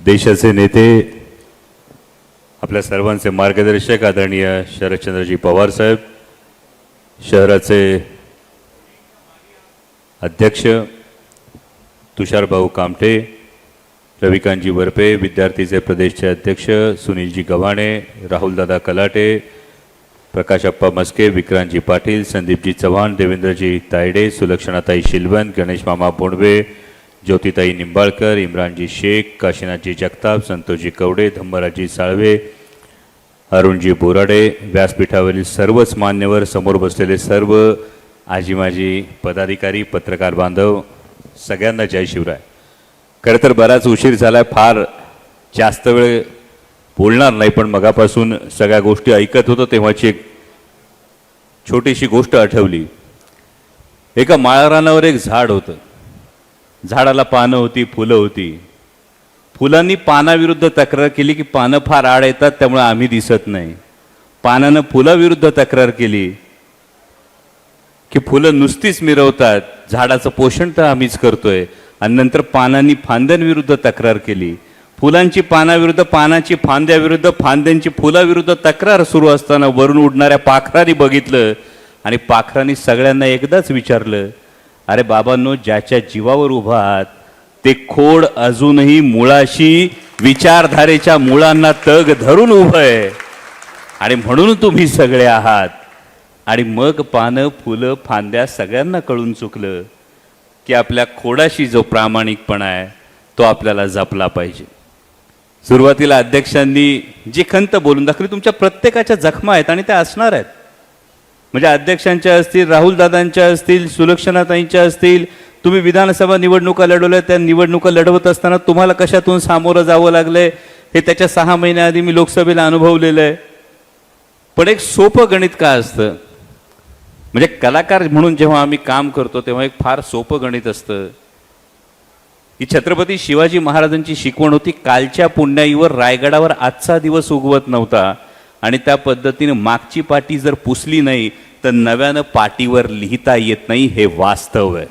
देशाचे नेते, आपल्या सर्वांचे मार्गदर्शक आदरणीय शरदचंद्रजी पवार साहेब, शहराचे अध्यक्ष तुषार भाऊ कामटे, रविकांतजी वरपे, विद्यार्थीचे प्रदेशचे अध्यक्ष सुनीलजी गव्हाणे, राहुलदादा कलाटे, प्रकाशप्पा मस्के, विक्रांतजी पाटील, संदीपजी चव्हाण, देवेंद्रजी तायडे, सुलक्षणाताई शिलवंत, गणेश मामा बोंडवे, ज्योतिताई निंबाळकर, इम्रानजी शेख, काशीनाथजी जगताप, संतोषजी कवडे, धम्मराजी साळवे, अरुणजी बोराडे, व्यासपीठावरील सर्वच मान्यवर, समोर बसलेले सर्व आजी माजी पदाधिकारी, पत्रकार बांधव, सगळ्यांना जय शिवराय. खरं तर बराच उशीर झाला, फार जास्त वेळ बोलणार नाही, पण मगापासून सगळ्या गोष्टी ऐकत होतो तेव्हाची एक छोटीशी गोष्ट आठवली. एका माळरानावर एक झाड होतं. झाडाला पानं होती, फुलं होती. फुलांनी पानाविरुद्ध तक्रार केली की पानं फार आड येतात, त्यामुळे आम्ही दिसत नाही. पानानं फुलाविरुद्ध तक्रार केली की फुलं नुसतीच मिरवतात, झाडाचं पोषण तर आम्हीच करतोय. आणि नंतर पानांनी फांद्यांविरुद्ध तक्रार केली. फुलांची पानाविरुद्ध, पानाची फांद्याविरुद्ध, फांद्यांची फुलाविरुद्ध तक्रार सुरू असताना वरून उडणाऱ्या पाखरांनी बघितलं आणि पाखरांनी सगळ्यांना एकदाच विचारलं, अरे बाबांनो, ज्याच्या जीवावर उभा आहात ते खोड अजूनही मुळाशी, विचारधारेच्या मुळांना तग धरून उभं आहे आणि म्हणून तुम्ही सगळे आहात. आणि मग पानं, फुलं, फांद्या सगळ्यांना कळून चुकलं की आपल्या खोडाशी जो प्रामाणिकपणा आहे तो आपल्याला जपला पाहिजे. सुरुवातीला अध्यक्षांनी जी खंत बोलून दाखवली, तुमच्या प्रत्येकाच्या जखमा आहेत आणि त्या असणार आहेत. म्हणजे अध्यक्षांच्या असतील, राहुलदादांच्या असतील, सुलक्षणाताईंच्या असतील. तुम्ही विधानसभा निवडणुका लढवल्या, त्या निवडणुका लढवत असताना तुम्हाला कशातून सामोरं जावं लागलंय हे त्याच्या 6 महिन्याआधी मी लोकसभेला अनुभवलेलं आहे. पण एक सोपं गणित का असतं, म्हणजे कलाकार म्हणून जेव्हा आम्ही काम करतो तेव्हा एक फार सोपं गणित असतं. ही छत्रपती शिवाजी महाराजांची शिकवण होती, कालच्या पुण्याईवर रायगडावर आजचा दिवस उगवत नव्हता आणि त्या पद्धतीने मागची पाटी जर पुसली नाही तर नव्यानं पाटीवर लिहिता येत नाही, हे वास्तव आहे.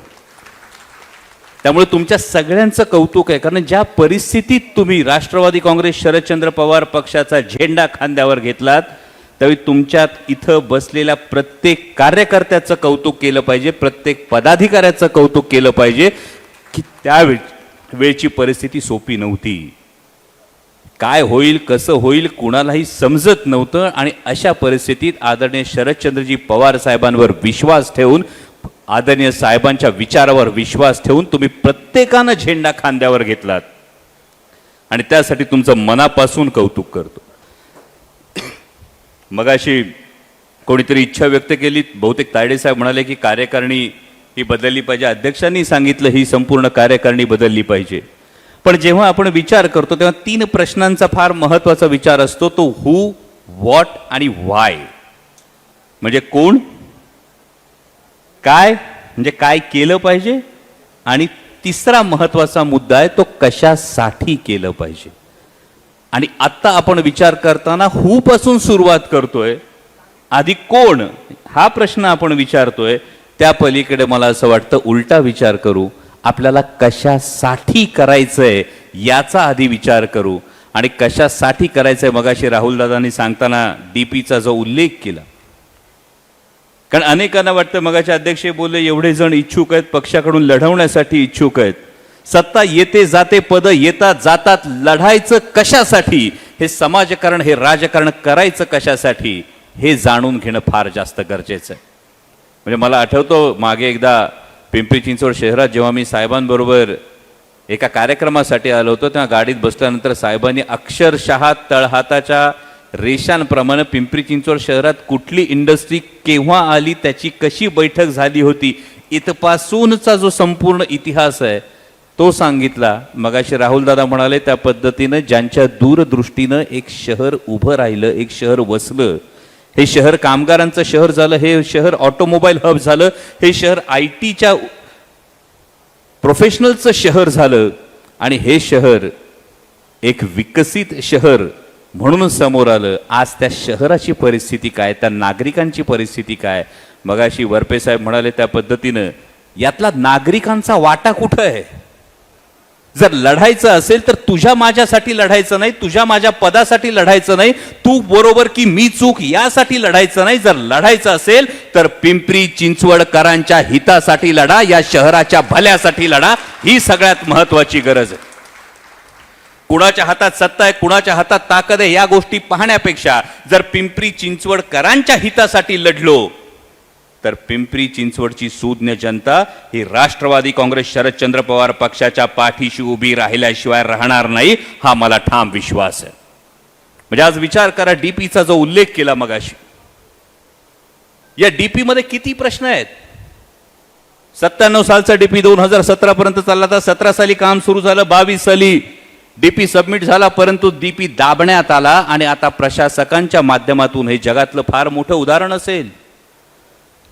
त्यामुळे तुमच्या सगळ्यांचं कौतुक आहे, कारण ज्या परिस्थितीत तुम्ही राष्ट्रवादी काँग्रेस शरदचंद्र पवार पक्षाचा झेंडा खांद्यावर घेतलात त्यावेळी तुमच्यात इथं बसलेल्या प्रत्येक कार्यकर्त्याचं कौतुक केलं पाहिजे, प्रत्येक पदाधिकाऱ्याचं कौतुक केलं पाहिजे की त्यावेळची परिस्थिती सोपी नव्हती. काय होईल, कसं होईल कुणालाही समजत नव्हतं आणि अशा परिस्थितीत आदरणीय शरदचंद्रजी पवार साहेबांवर विश्वास ठेवून, आदरणीय साहेबांच्या विचारावर विश्वास ठेवून तुम्ही प्रत्येकानं झेंडा खांद्यावर घेतलात आणि त्यासाठी तुमचं मनापासून कौतुक करतो. मगाशी कोणीतरी इच्छा व्यक्त केली, बहुतेक तायडे साहेब म्हणाले की कार्यकारिणी ही बदलली पाहिजे. अध्यक्षांनी सांगितलं ही संपूर्ण कार्यकारिणी बदलली पाहिजे. पण जेव्हा आपण विचार करतो तेव्हा 3 प्रश्नांचा फार महत्त्वाचा विचार असतो, तो हू, व्हॉट आणि व्हाय. म्हणजे कोण, काय म्हणजे काय केलं पाहिजे, आणि तिसरा महत्त्वाचा मुद्दा आहे तो कशासाठी केलं पाहिजे. आणि आत्ता आपण विचार करताना हू पासून सुरुवात करतोय, आधी कोण हा प्रश्न आपण विचारतोय. त्या पलीकडे मला असं वाटतं उलटा विचार करू, आपल्याला कशासाठी करायचंय याचा आधी विचार करू. आणि कशासाठी करायचंय मगाशी राहुलदादांनी सांगताना डीपीचा जो उल्लेख केला, कारण अनेकांना वाटतं, मगाचे अध्यक्ष बोलले एवढे जण इच्छुक आहेत, पक्षाकडून लढवण्यासाठी इच्छुक आहेत, सत्ता येते जाते, पद येतात जातात, लढायचं कशासाठी, हे समाजकारण, हे राजकारण करायचं कशासाठी, हे जाणून घेणं फार जास्त गरजेचं आहे. म्हणजे मला आठवतो मागे एकदा पिंपरी चिंचवड शहरात जेव्हा मी साहेबांबरोबर एका कार्यक्रमासाठी आलो होतो, तेव्हा गाडीत बसल्यानंतर साहेबांनी अक्षरशः तळहाताच्या रेषांप्रमाणे पिंपरी चिंचवड शहरात कुठली इंडस्ट्री केव्हा आली, त्याची कशी बैठक झाली होती, इथपासूनचा जो संपूर्ण इतिहास आहे तो सांगितला. मगाशी राहुलदादा म्हणाले त्या पद्धतीनं ज्यांच्या दूरदृष्टीनं एक शहर उभं राहिलं, एक शहर वसलं, हे शहर कामगारांचं शहर झालं, हे शहर ऑटोमोबाईल हब झालं, हे शहर IT प्रोफेशनलचं शहर झालं आणि हे शहर एक विकसित शहर म्हणून समोर आलं. आज त्या शहराची परिस्थिती काय, त्या नागरिकांची परिस्थिती काय. मगाशी वरपे साहेब म्हणाले त्या पद्धतीनं यातला नागरिकांचा वाटा कुठं आहे. जर लढायचं असेल तर तुझ्या माझ्यासाठी लढायचं नाही, तुझ्या माझ्या पदासाठी लढायचं नाही, तू बरोबर की मी चूक यासाठी लढायचं नाही. जर लढायचं असेल तर पिंपरी चिंचवडकरांच्या हितासाठी लढा, या शहराच्या भल्यासाठी लढा. ही सगळ्यात महत्वाची गरज आहे. कुणाच्या हातात सत्ता आहे, कुणाच्या हातात ताकद आहे, या गोष्टी पाहण्यापेक्षा जर पिंपरी चिंचवडकरांच्या हितासाठी लढलो तर पिंपरी चिंचवडची सुज्ञ जनता ही राष्ट्रवादी काँग्रेस शरदचंद्र पवार पक्षाच्या पाठीशी उभी राहिल्याशिवाय राहणार नाही, हा मला ठाम विश्वास आहे. म्हणजे आज विचार करा, डीपीचा जो उल्लेख केला मगाशी, या डीपी मध्ये किती प्रश्न आहेत. 97 सालचा डीपी 2017 पर्यंत चालला होता. 17 साली काम सुरू झालं, 22 साली डीपी सबमिट झाला, परंतु डीपी दाबण्यात आला. आणि आता प्रशासकांच्या माध्यमातून, हे जगातलं फार मोठं उदाहरण असेल,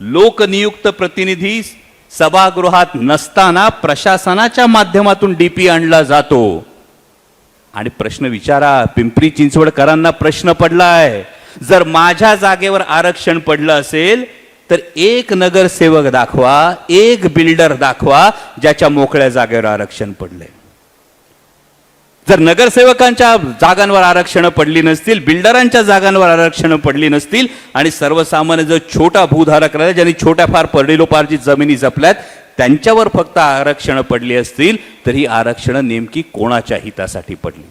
लोकनियुक्त प्रतिनिधी सभागृहात नसताना प्रशासनाच्या माध्यमातून डीपी आणला जातो. आणि प्रश्न विचारा, पिंपरी चिंचवडकरांना प्रश्न पडलाय, जर माझ्या जागेवर आरक्षण पडलं असेल तर एक नगरसेवक दाखवा, एक बिल्डर दाखवा ज्याच्या मोकळ्या जागेवर आरक्षण पडले. जर नगरसेवकांच्या जागांवर आरक्षण पडली नसतील, बिल्डरांच्या जागांवर आरक्षण पडली नसतील, आणि सर्वसामान्य जो छोटा भूधारक राहिला, ज्यांनी छोट्या फार परडिलोपार्जित जमिनी जपल्यात, त्यांच्यावर फक्त आरक्षण पडली असतील, तर ही आरक्षण नेमकी कोणाच्या हितासाठी पडली.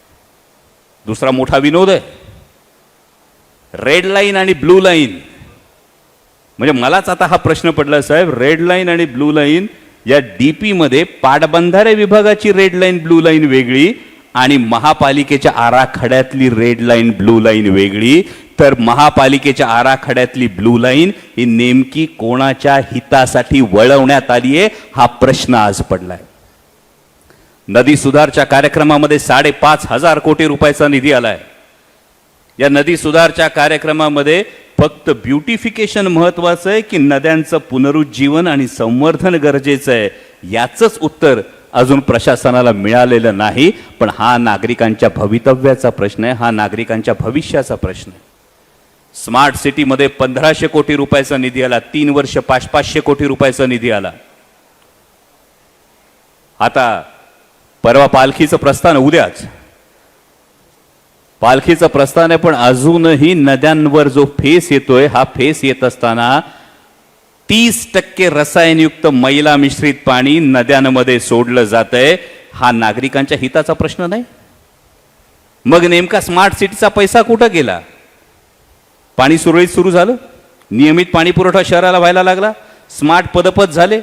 दुसरा मोठा विनोद आहे, रेड लाईन आणि ब्लू लाईन. म्हणजे मलाच आता हा प्रश्न पडला, साहेब, रेड लाईन आणि ब्लू लाईन, या डीपी मध्ये पाटबंधारे विभागाची रेड लाईन ब्लू लाईन वेगळी आणि महापालिकेच्या आराखड्यातली रेड लाईन ब्लू लाईन वेगळी. तर महापालिकेच्या आराखड्यातली ब्लू लाईन ही नेमकी कोणाच्या हितासाठी वळवण्यात आली आहे, हा प्रश्न आज पडलाय. नदी सुधारच्या कार्यक्रमामध्ये 5,500 कोटी रुपयाचा निधी आलाय. या नदी सुधारच्या कार्यक्रमामध्ये फक्त ब्युटिफिकेशन महत्वाचं आहे की नद्यांचं पुनरुज्जीवन आणि संवर्धन गरजेचं आहे, याचंच उत्तर अजून प्रशासनाला मिळालेलं नाही. पण हा नागरिकांच्या भवितव्याचा प्रश्न आहे, हा नागरिकांच्या भविष्याचा प्रश्न आहे. स्मार्ट सिटीमध्ये 1,500 कोटी रुपयाचा निधी आला, 3 वर्ष 500 कोटी रुपयाचा निधी आला. आता परवा पालखीचं प्रस्थान, उद्याच पालखीचं प्रस्थान आहे, पण अजूनही नद्यांवर जो फेस येतोय, हा फेस येत असताना 30% रसायनयुक्त मैला मिश्रित पाणी नद्यांमध्ये सोडलं जातंय. हा नागरिकांच्या हिताचा प्रश्न नाही. मग नेमका स्मार्ट सिटीचा पैसा कुठं गेला? पाणी सुरळीत सुरू झालं, नियमित पाणी पुरवठा शहराला व्हायला लागला, स्मार्ट पदपथ झाले,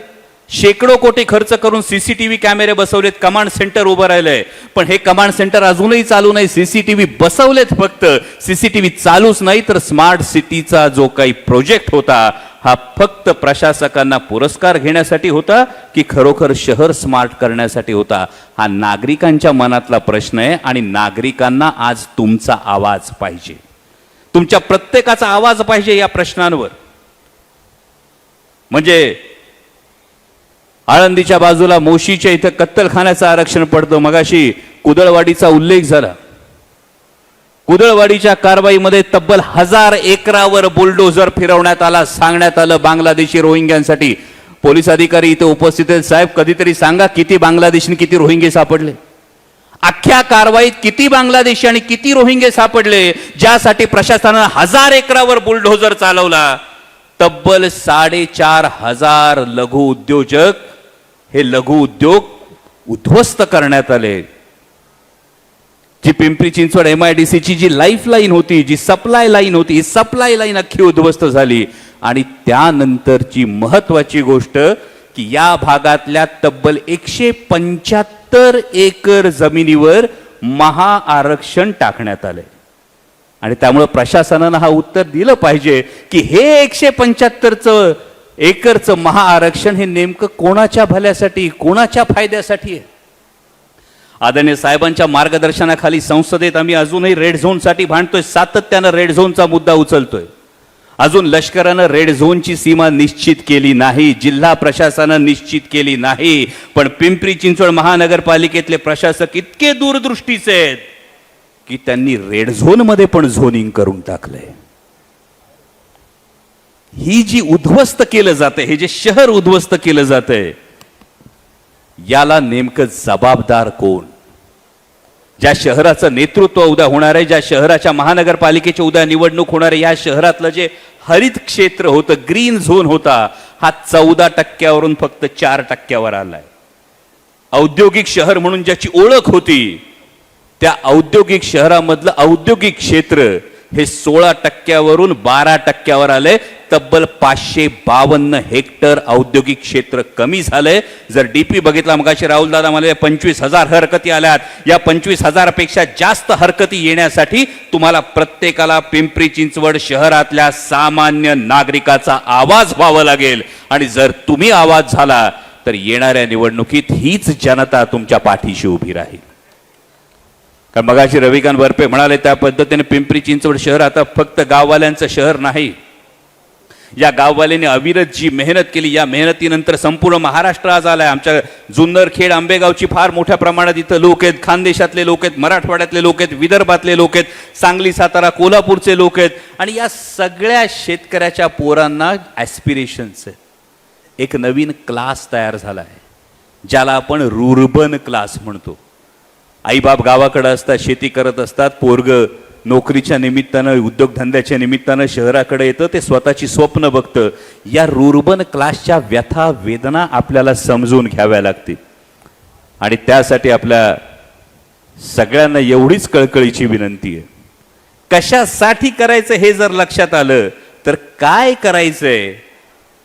शेकडो कोटी खर्च करून सीसीटीव्ही कॅमेरे बसवलेत, कमांड सेंटर उभं राहिलंय. पण हे कमांड सेंटर अजूनही चालू नाही. सीसीटीव्ही बसवलेत फक्त, सीसीटीव्ही चालूच नाही. तर स्मार्ट सिटीचा जो काही प्रोजेक्ट होता, हा फक्त प्रशासकांना पुरस्कार घेण्यासाठी होता की खरोखर शहर स्मार्ट करण्यासाठी होता? हा नागरिकांच्या मनातला प्रश्न आहे. आणि नागरिकांना आज तुमचा आवाज पाहिजे, तुमच्या प्रत्येकाचा आवाज पाहिजे या प्रश्नांवर. म्हणजे आळंदीच्या बाजूला मोशीच्या इथं कत्तलखान्याचं आरक्षण पडतं. मगाशी कुदळवाडीचा उल्लेख झाला. कुदळवाडीच्या कारवाईमध्ये तब्बल 1000 एकरावर बुलडोझर फिरवण्यात आला, सांगण्यात आलं बांगलादेशी रोहिंग्यांसाठी. पोलीस अधिकारी इथे उपस्थित आहेत. साहेब, कधीतरी सांगा किती बांगलादेशी किती रोहिंगे सापडले? अख्ख्या कारवाईत किती बांगलादेशी आणि किती रोहिंगे सापडले, ज्यासाठी प्रशासनानं 1000 एकरावर बुलडोझर चालवला? तब्बल 4,500 लघु उद्योजक, हे लघु उद्योग उद्ध्वस्त करण्यात आले. जी पिंपरी चिंचवड MIDCची जी लाईफलाईन होती, जी सप्लाय लाईन होती, ही सप्लाय लाईन अख्खी उद्ध्वस्त झाली. आणि त्यानंतरची महत्वाची गोष्ट की या भागातल्या तब्बल 175 एकर जमिनीवर महाआरक्षण टाकण्यात आले. आणि त्यामुळे प्रशासनानं हा उत्तर दिलं पाहिजे की हे 175 एकरचं महाआरक्षण हे नेमकं कोणाच्या भल्यासाठी, कोणाच्या फायद्यासाठी आहे? आदरणीय साहेबांच्या मार्गदर्शनाखाली संसदेत आम्ही अजूनही रेड झोनसाठी भांडतोय, सातत्यानं रेड झोनचा मुद्दा उचलतोय. अजून लष्करानं रेड झोनची सीमा निश्चित केली नाही, जिल्हा प्रशासनानं निश्चित केली नाही. पण पिंपरी चिंचवड महानगरपालिकेतले प्रशासक इतके दूरदृष्टीचे आहेत की त्यांनी रेड झोन मध्ये पण झोनिंग करून टाकलंय. ही जी उद्ध्वस्त केलं जाते, हे जे शहर उद्ध्वस्त केलं जातंय, याला नेमकं जबाबदार कोण? ज्या शहराचं नेतृत्व उद्या होणार आहे, ज्या शहराच्या महानगरपालिकेची उद्या निवडणूक होणार आहे, या शहरातलं जे हरित क्षेत्र होतं, ग्रीन झोन होता, हा 14% फक्त 4% आलाय. औद्योगिक शहर म्हणून ज्याची ओळख होती, त्या औद्योगिक शहरामधलं औद्योगिक क्षेत्र हे 16% 12% आले. तब्बल 552 हेक्टर औद्योगिक क्षेत्र कमी झालंय. जर डीपी बघितला, मगाशी राहुल दादा म्हणाले 25,000 हरकती आल्यात. या 25,000 पेक्षा जास्त हरकती येण्यासाठी तुम्हाला प्रत्येकाला पिंपरी चिंचवड शहरातल्या सामान्य नागरिकाचा आवाज व्हावा लागेल. आणि जर तुम्ही आवाज झाला तर येणाऱ्या निवडणुकीत हीच जनता तुमच्या पाठीशी उभी राहील. कारण मगाशी रविकांत वरपे म्हणाले त्या पद्धतीने पिंपरी चिंचवड शहर आता फक्त गाववाल्यांचं शहर नाही. या गाववाल्यांनी अविरत जी मेहनत केली, या मेहनतीनंतर संपूर्ण महाराष्ट्र आज आलाय. आमच्या जुन्नर, खेड, आंबेगावची फार मोठ्या प्रमाणात इथं लोक आहेत. खानदेशातले लोक आहेत, मराठवाड्यातले लोक आहेत, विदर्भातले लोक आहेत, सांगली, सातारा, कोल्हापूरचे लोक आहेत. आणि या सगळ्या शेतकऱ्याच्या पोरांना ॲस्पिरेशन्स आहेत. एक नवीन क्लास तयार झाला आहे, ज्याला आपण रुर्बन क्लास म्हणतो. आईबाप गावाकडे असतात, शेती करत असतात, पोरग नोकरीच्या निमित्तानं, उद्योगधंद्याच्या निमित्तानं शहराकडे येतं, ते स्वतःची स्वप्न बघतं. या रुर्बन क्लासच्या व्यथा वेदना आपल्याला समजून घ्याव्या लागतील. आणि त्यासाठी आपल्या सगळ्यांना एवढीच कळकळीची विनंती आहे, कशासाठी करायचं हे जर लक्षात आलं तर काय करायचंय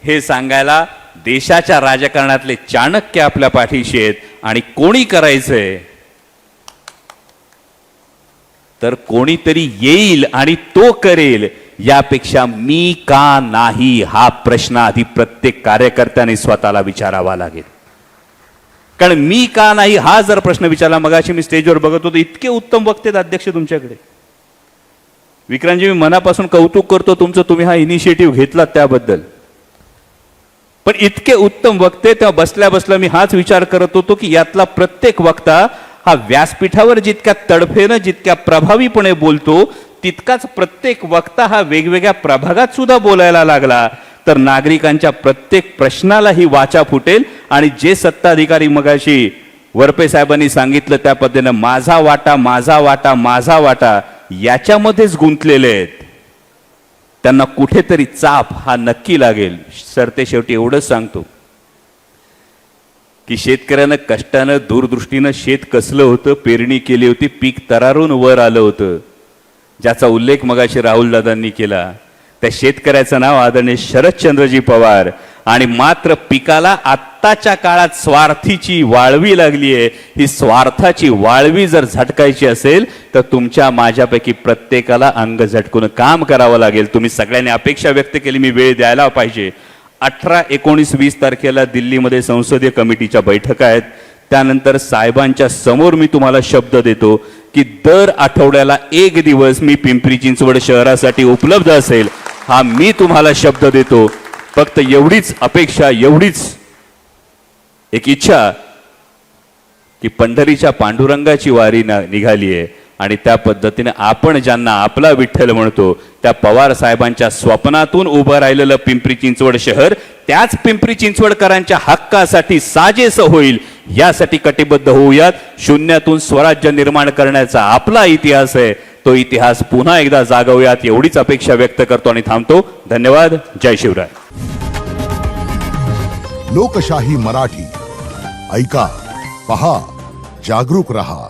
हे सांगायला देशाच्या राजकारणातले चाणक्य आपल्या पाठीशी आहेत. आणि कोणी करायचंय तर कोणीतरी येईल आणि तो करेल. यापेक्षा मी का नाही हा प्रश्न आधी प्रत्येक कार्यकर्त्याने स्वतःला विचारावा लागेल. कारण मी का नाही हा जर प्रश्न विचारला, मगाशी मी स्टेजवर बघत होतो, इतके उत्तम वक्ते अध्यक्ष तुमच्याकडे. विक्रांतजी, मी मनापासून कौतुक करतो तुमचं, तुम्ही हा इनिशिएटिव्ह घेतला त्याबद्दल. पण इतके उत्तम वक्ते, तेव्हा बसल्या बसल्या मी हाच विचार करत होतो की यातला प्रत्येक वक्ता हा व्यासपीठावर जितक्या तडफेनं, जितक्या प्रभावीपणे बोलतो, तितकाच प्रत्येक वक्ता हा वेगवेगळ्या प्रभागात सुद्धा बोलायला लागला तर नागरिकांच्या प्रत्येक प्रश्नालाही वाचा फुटेल. आणि जे सत्ताधिकारी मगाशी वरपे साहेबांनी सांगितलं त्या पद्धतीनं माझा वाटा, माझा वाटा, माझा वाटा याच्यामध्येच गुंतलेले आहेत, त्यांना कुठेतरी चाप हा नक्की लागेल. सरते शेवटी एवढंच सांगतो की शेतकऱ्यानं कष्टानं, दूरदृष्टीनं शेत कसलं होतं, पेरणी केली होती, पीक तरारून वर आलं होतं, ज्याचा उल्लेख मगाशी राहुल दादांनी केला. त्या शेतकऱ्याचं नाव आदरणीय शरदचंद्रजी पवार. आणि मात्र पिकाला आत्ताच्या काळात स्वार्थीची वाळवी लागली आहे. ही स्वार्थाची वाळवी जर झटकायची असेल तर तुमच्या माझ्यापैकी प्रत्येकाला अंग झटकून काम करावं लागेल. तुम्ही सगळ्यांनी अपेक्षा व्यक्त केली, मी वेळ द्यायला पाहिजे. 18, 19, 20 तारखेला दिल्लीमध्ये संसदीय कमिटीच्या बैठका आहेत. त्यानंतर साहेबांच्या समोर मी तुम्हाला शब्द देतो की दर आठवड्याला एक दिवस मी पिंपरी चिंचवड शहरासाठी उपलब्ध असेल, हा मी तुम्हाला शब्द देतो. फक्त एवढीच अपेक्षा, एवढीच एक इच्छा की पंढरीच्या पांडुरंगाची वारी निघाली आहे. आणि त्या पद्धतीने आपण ज्यांना आपला विठ्ठल म्हणतो, त्या पवार साहेबांच्या स्वप्नातून उभं राहिलेलं पिंपरी चिंचवड शहर त्याच पिंपरी चिंचवडकरांच्या हक्कासाठी साजेसं होईल, यासाठी कटिबद्ध होऊयात. शून्यातून स्वराज्य निर्माण करण्याचा आपला इतिहास आहे, तो इतिहास पुन्हा एकदा जागवूयात एवढीच अपेक्षा व्यक्त करतो आणि थांबतो. धन्यवाद. जय शिवराय. लोकशाही मराठी ऐका, पहा, जागरूक रहा.